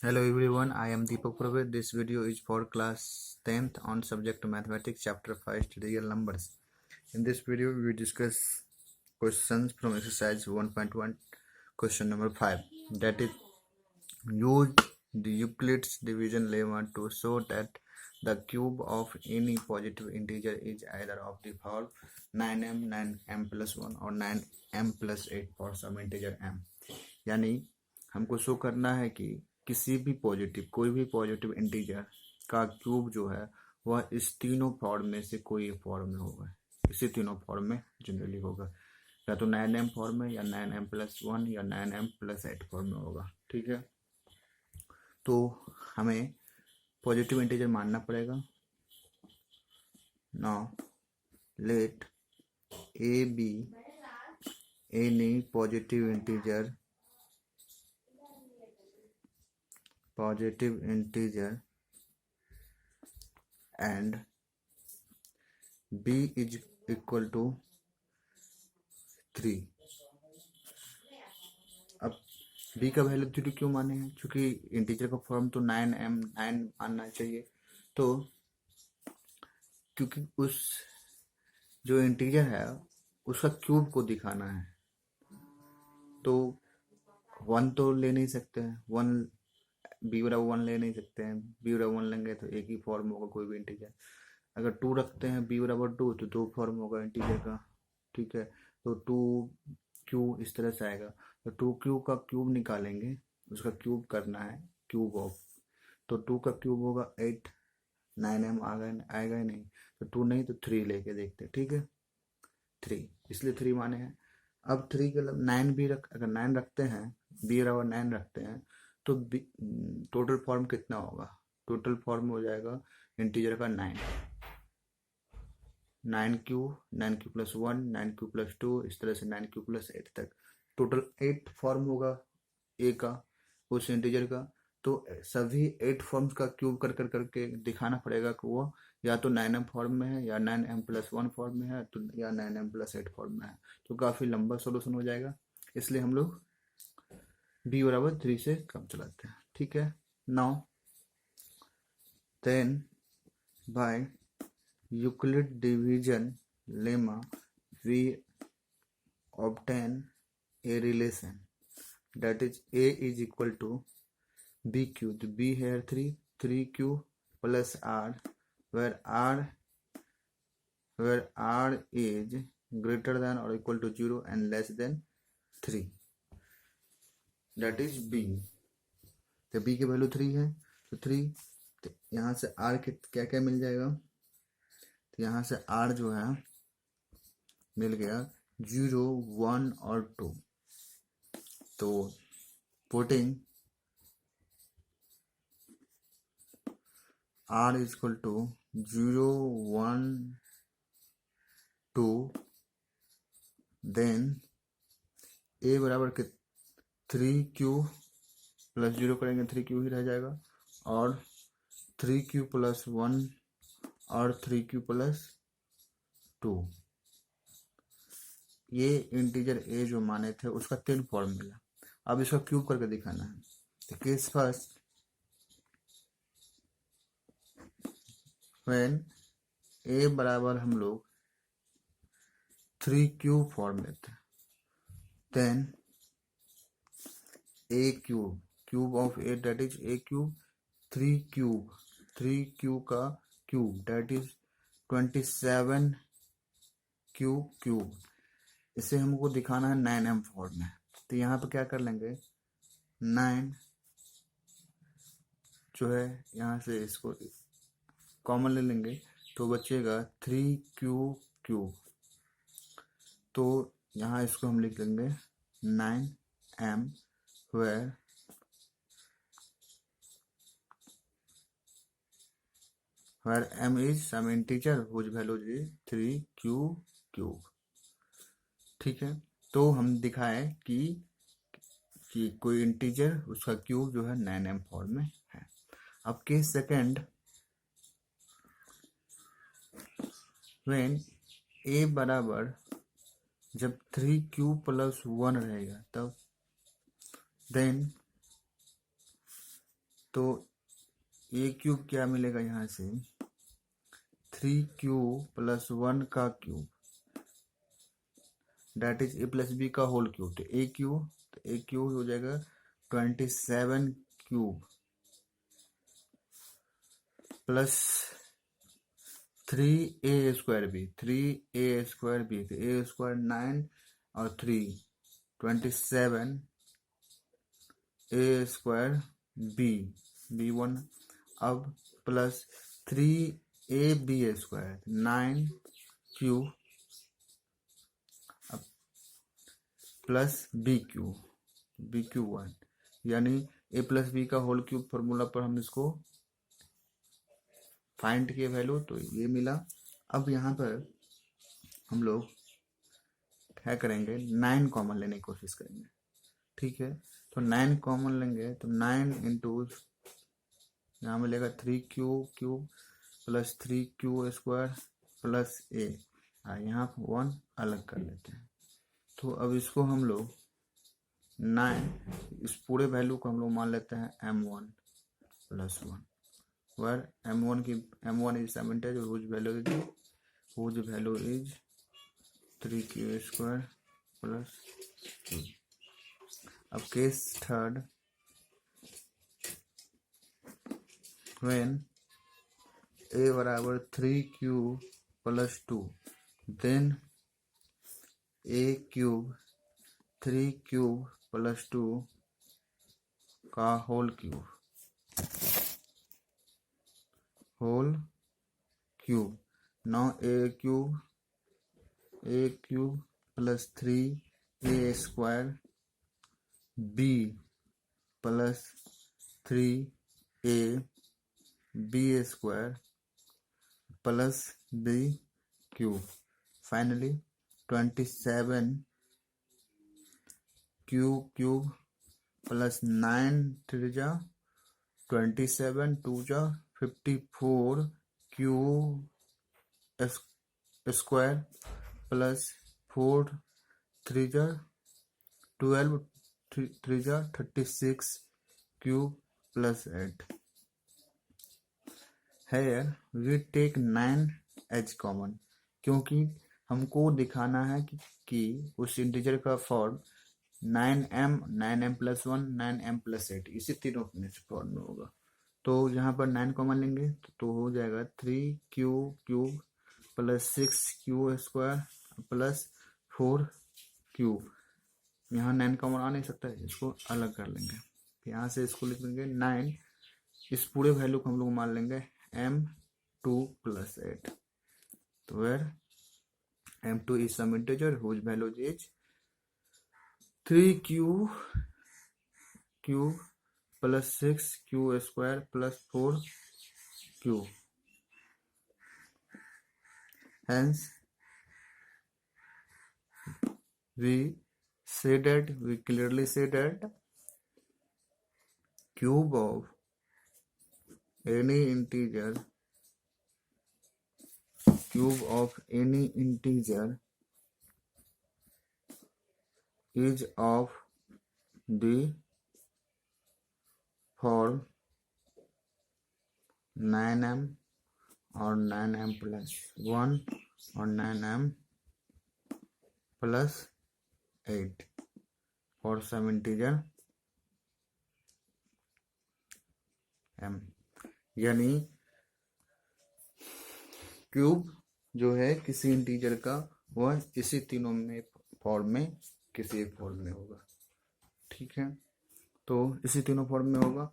Hello everyone, I am Deepak Praved. This video is for class 10th on subject Mathematics chapter 5 real numbers. In this video we discuss questions from exercise 1.1 question number 5, that is use the Euclid's division lemma to show that the cube of any positive integer is either of the form 9m 9m plus 1 or 9m plus 8 for some integer m. यानी हमको show करना है कि किसी भी कोई भी positive integer का क्यूब जो है वह इस तीनों फॉर्म में से कोई एक फॉर्म में होगा। इसी तीनों फॉर्म में जनरली होगा, या तो 9m फॉर्म में, या 9m प्लस 1 या 9m प्लस 8 फॉर्म में होगा। ठीक है, तो हमें पॉजिटिव इंटीजर मानना पड़ेगा। Now let A be any positive integer and b is equal to 3। अब b का वैल्यू 3 क्यों माने हैं? क्योंकि इंटीजर का फॉर्म तो 9m 9 मानना चाहिए, तो क्योंकि उस जो इंटीजर है उसका क्यूब को दिखाना है, तो 1 तो ले नहीं सकते हैं, 1 बी बराबर 1 ले नहीं सकते हैं। बी बराबर 1 लेंगे तो एक ही फॉर्म होगा कोई भी इंटीजर। अगर 2 रखते हैं बी बराबर 2 तो 2 फॉर्म होगा इंटीजर का। ठीक है, तो 2q इस तरह से आएगा। तो 2q का क्यूब निकालेंगे, उसका क्यूब करना है, क्यूब ऑफ, तो 2 का क्यूब होगा 8, 9m आएगा ही नहीं, तो 2 नहीं तो 3 लेके देखते। ठीक है, 3, इसलिए 3 माने हैं। अब 3 के 9 भी अगर 9 रखते हैं, बी बराबर 9 रखते हैं, तो टोटल फॉर्म कितना होगा? टोटल फॉर्म हो जाएगा इंटीजर का 9q प्लस 1, 9q प्लस 2, इस तरह से 9q प्लस 8 तक टोटल 8 फॉर्म होगा ए का, उस इंटीजर का। तो सभी 8 फॉर्म्स का क्यूब करके दिखाना पड़ेगा कि वो या तो 9m फॉर्म में है, या 9m प्लस 1 फॉर्म में है, तो या 9m प्लस 8 फॉर्म में है। तो काफ़ी लंबा सोल्यूशन हो जाएगा, इसलिए हम लोग b बराबर 3 से कम चलाते हैं। ठीक है, now then by Euclid division lemma we obtain a relation that is a is equal to bq, the b here 3q plus r, where r is greater than or equal to 0 and less than 3, that is b। तो b की value 3 है, तो 3, तो यहाँ से r के क्या क्या मिल जाएगा? तो यहाँ से r जो है मिल गया 0, 1 और 2। तो putting r is equal to 0, 1, 2, then a बराबर के 3q प्लस 0 करेंगे 3q ही रह जाएगा, और 3q प्लस 1 और 3q प्लस 2। ये इंटीजर a जो माने थे उसका 3 फॉर्म मिला। अब इसका क्यूब करके दिखाना है। तो केस फर्स्ट, व्हेन a बराबर हम लोग 3q फॉर्म में थे, then a cube of a that is a cube, 3q का क्यूब that is 27 क्यूब। इसे हमको दिखाना है 9m फॉर्म में, तो यहाँ पे क्या कर लेंगे, 9 जो है यहाँ से इसको कॉमन ले लेंगे, तो बचेगा 3q। तो यहाँ इसको हम लिख लेंगे 9m, where m is some integer whose value is 3q। ठीक है, तो हम दिखाएं कि कोई इंटीजर उसका क्यूब जो है 9m फॉर्म में है। अब केस सेकंड, व्हेन a बराबर जब 3q प्लस 1 रहेगा तब, देन तो ए क्यूब क्या मिलेगा यहाँ से, 3q प्लस 1 का cube, that is a plus b का होल क्यूब। तो ए क्यूब हो जाएगा 27 क्यूब प्लस 3a² तो a स्क्वायर 9 और 3 27 a² b1 अब प्लस 3ab² 9 क्यूब अब प्लस bq1 यानी a प्लस बी का होल क्यूब फॉर्मूला पर हम इसको फाइंड किए वैल्यू, तो ये मिला। अब यहाँ पर हम लोग क्या करेंगे, 9 कॉमन लेने की कोशिश करेंगे। ठीक है, तो 9 कॉमन लेंगे तो 9 इंटू यहाँ मिलेगा 3q³ plus 3q² plus a, यहाँ 1 अलग कर लेते हैं। तो अब इसको हम लोग 9 इस पूरे वैल्यू को हम लोग मान लेते हैं m1 plus 1 where m1 is percentage whose value is 3q² plus q। अब केस थर्ड, when a बराबर 3q plus 2 then a cube 3q plus 2 का whole cube now a cube plus 3a² b plus 3ab² plus b cube, finally 27 cube plus 9 3 जा 27 2 जा 54 q² plus 4 3 जा 12 3 जा 36 cube plus 8। Here we take 9 as common, क्योंकि हमको दिखाना है कि उस इंटीजर का form 9m plus 1 9m plus 8 इसी तीनों में से फॉर्म में होगा। तो यहाँ पर 9 कॉमन लेंगे तो हो जाएगा 3q³ plus 6q² plus 4q। यहाँ 9 कॉमन आ नहीं सकता है, इसको अलग कर लेंगे। यहाँ से इसको लिख लेंगे 9, इस पूरे वैल्यू को हम लोग मान लेंगे m2 प्लस 8। तो where m2 is some integer whose value is 3q³ plus 6q² plus 4q। Hence we clearly say that cube of any integer is of the form 9m और 9m plus 1 और 9m plus 8 for some integer m। यानी cube जो है किसी integer का वह इसी तीनों में फॉर्म में किसी एक फॉर्म में होगा। ठीक है, तो इसी तीनों फॉर्म में होगा।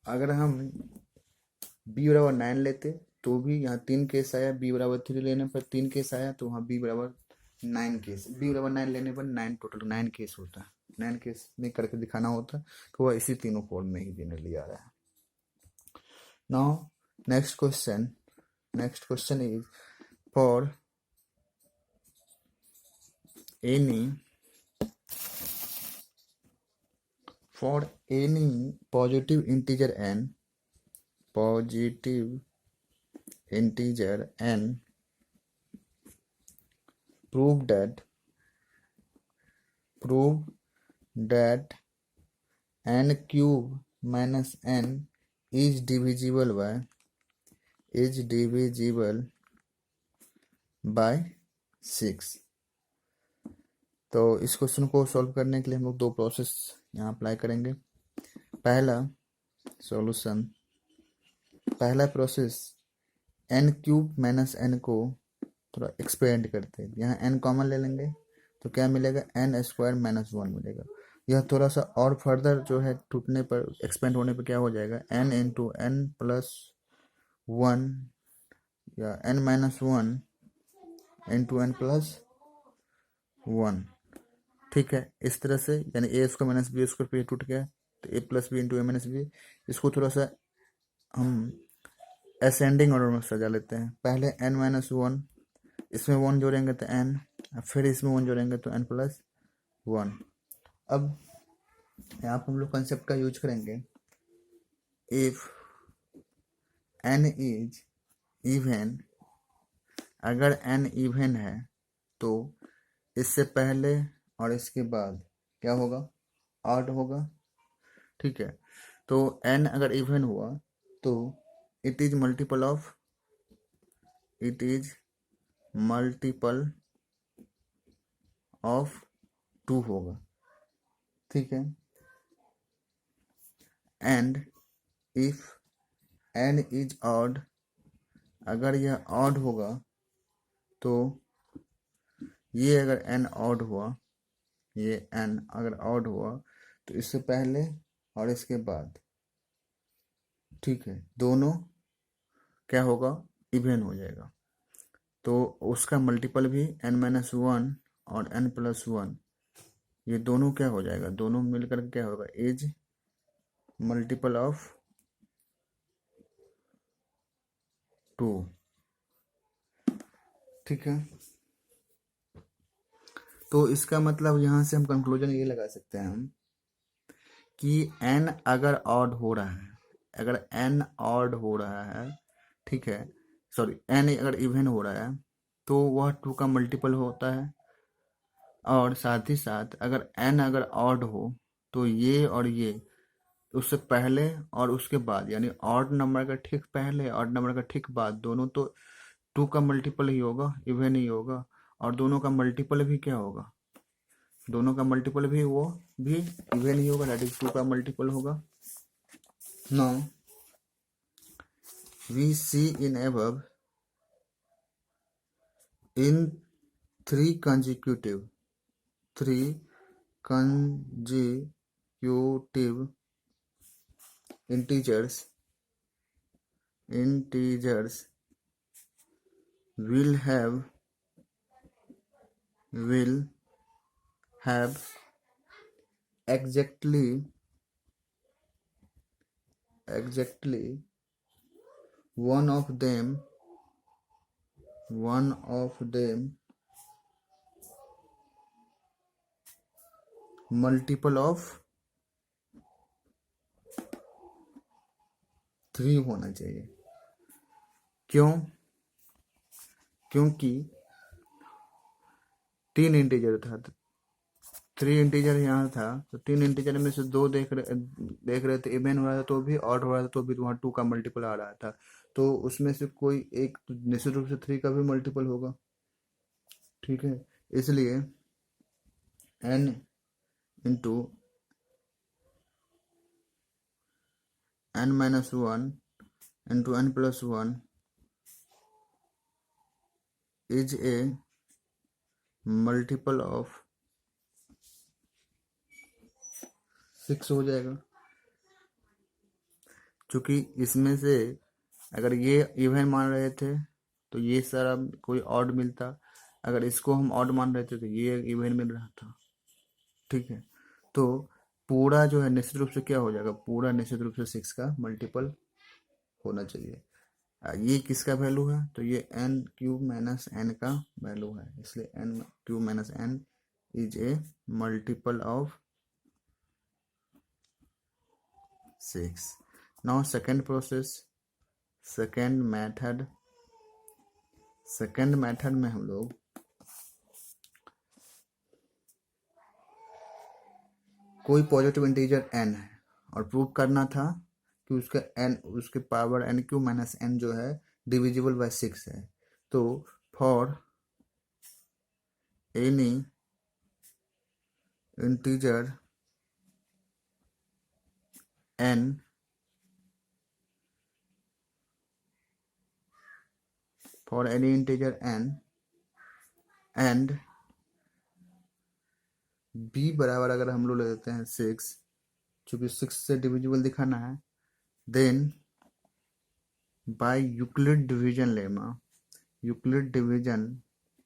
अगर हम b बराबर 9 लेते तो भी यहाँ 3 केस आया, b बराबर 3 लेने पर 3 केस आया, तो वहाँ b बराबर 9 केस, b बराबर 9 लेने पर 9 टोटल 9 केस होता है। 9 केस में करके दिखाना होता है, तो वह इसी तीनों फॉर्म में ही जनरली आ रहा है। Now next question is for any positive integer n, prove that n cube minus n is divisible by 6। तो इस क्वेश्चन को सॉल्व करने के लिए हम लोग दो प्रोसेस यहाँ अप्लाई करेंगे। पहला सॉल्यूशन, पहला प्रोसेस n³ माइनस n को थोड़ा एक्सपेंड करते हैं। यहाँ n कॉमन ले लेंगे तो क्या मिलेगा, n² माइनस 1 मिलेगा। यह थोड़ा सा और फर्दर जो है टूटने पर, एक्सपेंड होने पर क्या हो जाएगा, n इंटू n प्लस 1 या n minus 1 into n plus 1। ठीक है, इस तरह से, यानी a² माइनस b² पे टूट गया तो a plus b into a minus b. इसको थोड़ा सा हम असेंडिंग ऑर्डर में सजा लेते हैं। पहले n माइनस 1, इसमें 1 जोड़ेंगे तो n, फिर इसमें 1 जोड़ेंगे तो n प्लस 1। अब यहाँ पर हम लोग कंसेप्ट का यूज करेंगे। इफ n इज इवन, अगर n इवन है तो इससे पहले और इसके बाद क्या होगा, ऑड होगा। ठीक है, तो n अगर इवन हुआ तो इट इज मल्टीपल ऑफ 2 होगा। ठीक है, and if n is odd, अगर यह ऑड होगा तो ये अगर n ऑड हुआ, ये n अगर ऑड हुआ तो इससे पहले और इसके बाद, ठीक है, दोनों क्या होगा, इवन हो जाएगा। तो उसका मल्टीपल भी n माइनस 1 और n प्लस 1, ये दोनों क्या हो जाएगा, दोनों मिलकर क्या होगा, इज मल्टीपल ऑफ 2। ठीक है, तो इसका मतलब यहाँ से हम कंक्लूजन ये लगा सकते हैं हम कि n अगर ऑड हो रहा है, अगर n ऑड हो रहा है, ठीक है, सॉरी, n अगर इवन हो रहा है तो वह 2 का मल्टीपल होता है। और साथ ही साथ अगर n अगर ऑड हो तो ये और ये उससे पहले और उसके बाद, यानी ऑड नंबर का ठीक पहले और नंबर का ठीक बाद, दोनों तो 2 का मल्टीपल ही होगा, इवन ही होगा। और दोनों का मल्टीपल भी क्या होगा, दोनों का मल्टीपल भी वो भी इवन ही होगा, दैट इज 2 का मल्टीपल होगा। Now we see in above in three consecutive integers will have exactly one of them multiple of 3 होना चाहिए। क्यों, क्योंकि 3 इंटीजर था, 3 इंटीजर यहाँ था, तो 3 इंटीजर में से 2 देख रहे थे इवन हो रहा था तो भी, ऑड हो रहा था तो भी, वहाँ 2 का मल्टीपल आ रहा था। तो उसमें से कोई एक तो निश्चित रूप से 3 का भी मल्टीपल होगा। ठीक है, इसलिए n into n minus 1 into n plus 1 is a multiple of 6 हो जाएगा। क्योंकि इसमें से अगर ये इवन मान रहे थे तो ये सारा कोई ऑड मिलता, अगर इसको हम ऑड मान रहे थे तो ये इवन मिल रहा था। ठीक है, तो पूरा जो है निश्चित रूप से क्या हो जाएगा, पूरा निश्चित रूप से 6 का मल्टीपल होना चाहिए। ये किसका वैल्यू है, तो ये n³ माइनस n का वैल्यू है, इसलिए n³ minus n is a multiple of 6। Now second process, second method में हम लोग कोई पॉजिटिव इंटीजर n है और प्रूव करना था कि उसका n उसके power n Q minus n जो है डिविजिबल बाय 6 है। तो for any integer n for any integer n and b बराबर अगर हम लोग ले लेते हैं 6, चूंकि 6 से डिविजिबल दिखाना है, then by Euclid division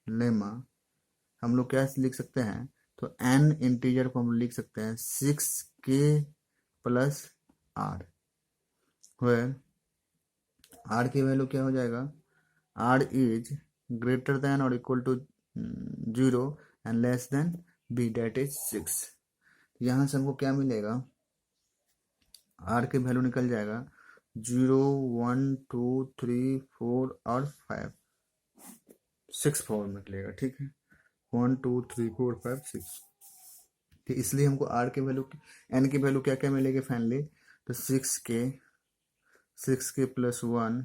lemma हम लोग क्या लिख सकते हैं, तो n इंटीजर को हम लिख सकते हैं 6k plus r, where r की वैल्यू क्या हो जाएगा, r इज ग्रेटर देन और equal to 0 and less than b, that is 6। यहाँ से हमको क्या मिलेगा, r की वैल्यू निकल जाएगा 0 1 2 3 4 और 5, 6 फॉर्म निकलेगा, ठीक है, 1 2 3 4 5 6। तो इसलिए हमको r की वैल्यू n की वैल्यू क्या क्या मिलेगी फाइनली, तो 6k plus 1,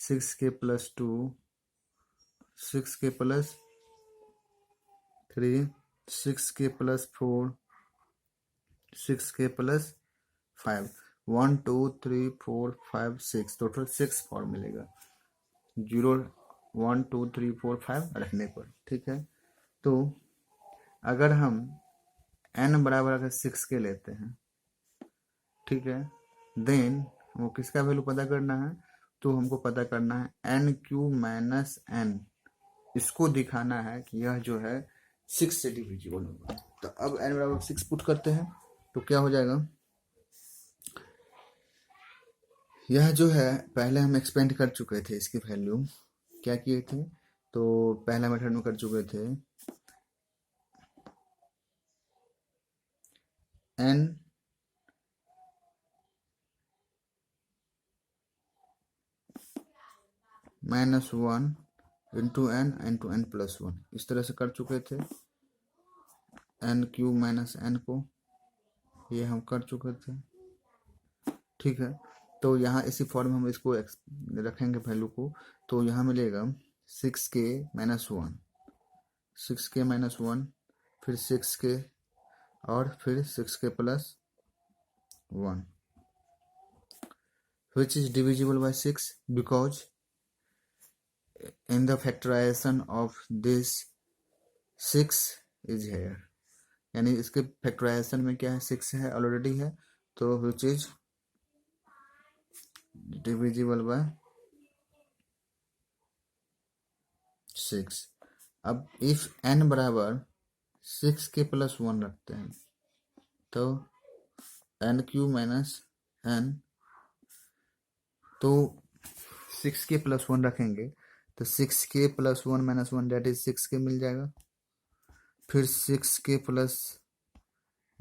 6k plus 2, 6k plus 3, 6k plus 4, 6k plus 5, 1 2 3 4 5 6, total 6 form मिलेगा 0 1 2 3 4 5 रखने पर, ठीक है। तो अगर हम n बराबर अगर 6 के लेते हैं, ठीक है, देन वो किसका वैल्यू पता करना है, तो हमको पता करना है n क्यू माइनस n, इसको दिखाना है कि यह जो है 6 से डिविजिबल होगा। तो अब n बराबर 6 पुट करते हैं तो क्या हो जाएगा, यह जो है पहले हम एक्सपेंड कर चुके थे, इसकी वैल्यू क्या किए थे, तो पहला मेथड में कर चुके थे n minus 1 into n plus 1, इस तरह से कर चुके थे। n क्यू माइनस n को ये हम कर चुके थे, ठीक है। तो यहाँ इसी फॉर्म में हम इसको रखेंगे वैल्यू को, तो यहाँ मिलेगा 6k माइनस 1, 6k माइनस 1, फिर 6k और फिर 6k plus 1, which is divisible by 6 because in the factorization of this 6 is here, यानी इसके फैक्टराइजेशन में क्या है, 6 है ऑलरेडी है, तो which is divisible by 6। अब इफ n बराबर 6k प्लस 1 रखते हैं, तो n क्यू माइनस n, तो 6k प्लस 1 रखेंगे तो 6k plus 1 minus 1 that is 6k मिल जाएगा, फिर 6k प्लस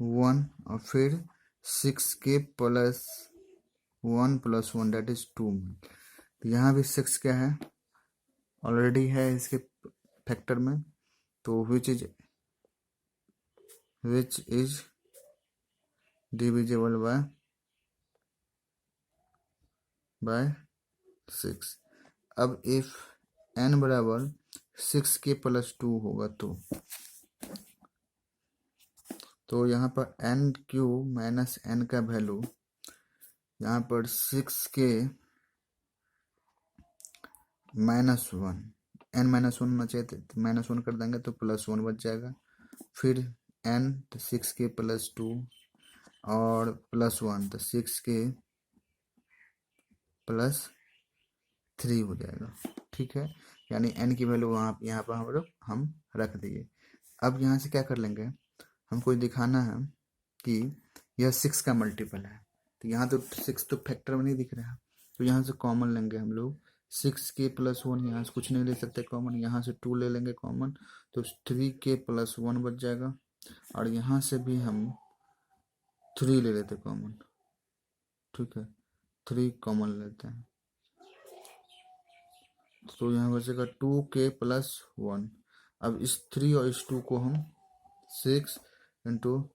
1 और फिर 6k plus 1 plus 1 that is 2। तो यहाँ भी 6 क्या है, ऑलरेडी है इसके फैक्टर में, तो विच इज डिविजिबल बाय 6। अब इफ n बराबर 6k प्लस 2 होगा तो यहाँ पर n क्यू माइनस n का वैल्यू यहाँ पर 6k माइनस 1, n माइनस 1 चाहिए तो माइनस 1 कर देंगे तो प्लस 1 बच जाएगा, फिर n तो 6k प्लस 2 और प्लस 1 तो 6k प्लस 3 हो जाएगा, ठीक है। यानी n की वैल्यू यहाँ पर हम रख दिए। अब यहाँ से क्या कर लेंगे, हमको दिखाना है कि यह 6 का मल्टीपल है, तो यहाँ तो 6 तो फैक्टर में नहीं दिख रहा है, तो यहाँ से कॉमन लेंगे हम लोग 6k प्लस 1, यहाँ से कुछ नहीं ले सकते कॉमन, यहाँ से 2 ले लेंगे कॉमन, तो 3k प्लस 1 बच जाएगा, और यहाँ से भी हम 3 ले लेते कॉमन, ठीक है, 3 कॉमन लेते हैं, तो यहाँ बचेगा 2k प्लस 1। अब इस 3 और इस 2 को हम 6 इंटू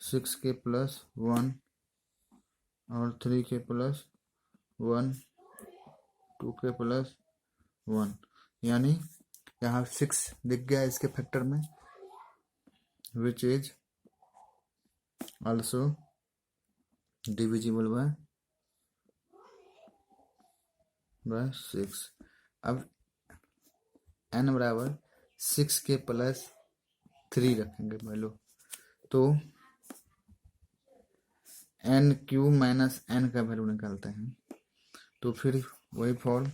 6k प्लस 1 और 3k प्लस 1, 2k प्लस 1, यानी यहाँ 6 दिख गया इसके फैक्टर में, which is also divisible by 6। अब n बराबर 6k प्लस 3 रखेंगे वैल्यू, तो n क्यू माइनस n का वैल्यू निकालते हैं। तो फिर वही फॉर्म,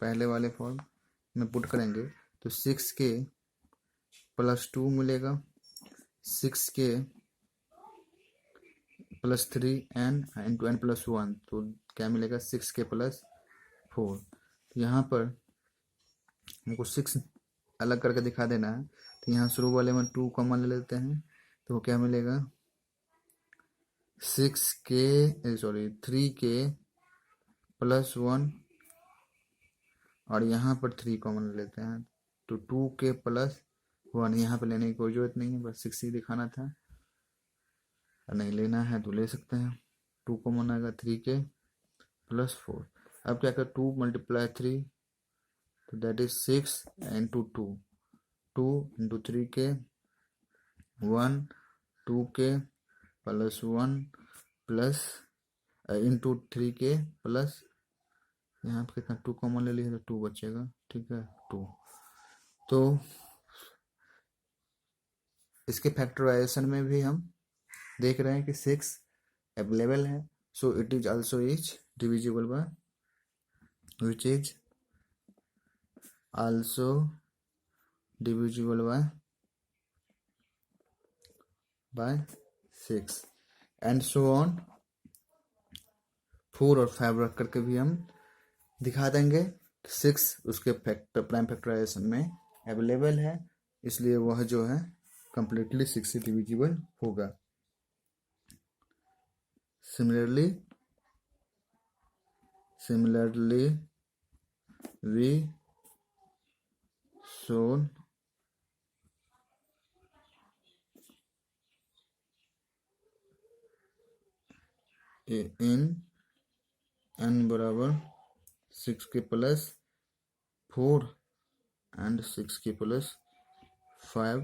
पहले वाले फॉर्म में पुट करेंगे तो 6k प्लस 2 मिलेगा, 6k plus 3 n into n plus 1, तो क्या मिलेगा 6k प्लस 4। तो यहाँ पर हमको 6 अलग करके दिखा देना है, तो यहाँ शुरू वाले में 2 कॉमन ले लेते हैं, तो क्या मिलेगा 3k प्लस 1, और यहाँ पर 3 कॉमन ले लेते हैं, तो 2k प्लस 1। यहाँ पर लेने की कोई जरूरत नहीं है, बस 6 ही दिखाना था, नहीं लेना है तो ले सकते हैं। 2 कॉमन आएगा 3k प्लस 4। अब क्या कर 2 मल्टीप्लाई 3, तो that is 6 into 2, 2 into 3k 1, 2k plus 1 plus into 3k plus, यहाँ पे कितना 2 कॉमन ले लिया तो 2 बचेगा, ठीक है 2। तो इसके फैक्टराइजेशन में भी हम देख रहे हैं कि 6 अवेलेबल है, so it is also is divisible by, which is also divisible by 6 and so on। 4 और 5 रख करके भी हम दिखा देंगे। 6 उसके प्राइम फैक्टराइजेशन में अवेलेबल है, इसलिए वह जो है कंप्लीटली 6 से डिविजिबल होगा। Similarly we shown in n बराबर 6k plus 4 and 6k plus 5,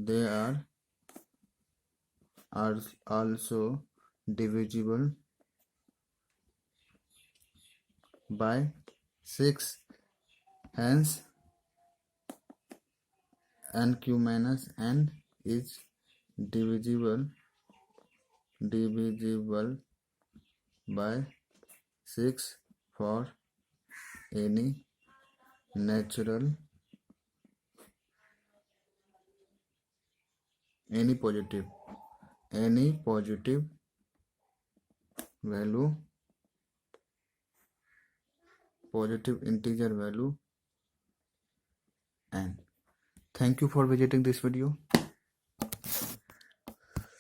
they are also divisible by 6, hence nq minus n is divisible by 6 for any natural, any positive value, positive integer value n। Thank you for visiting this video.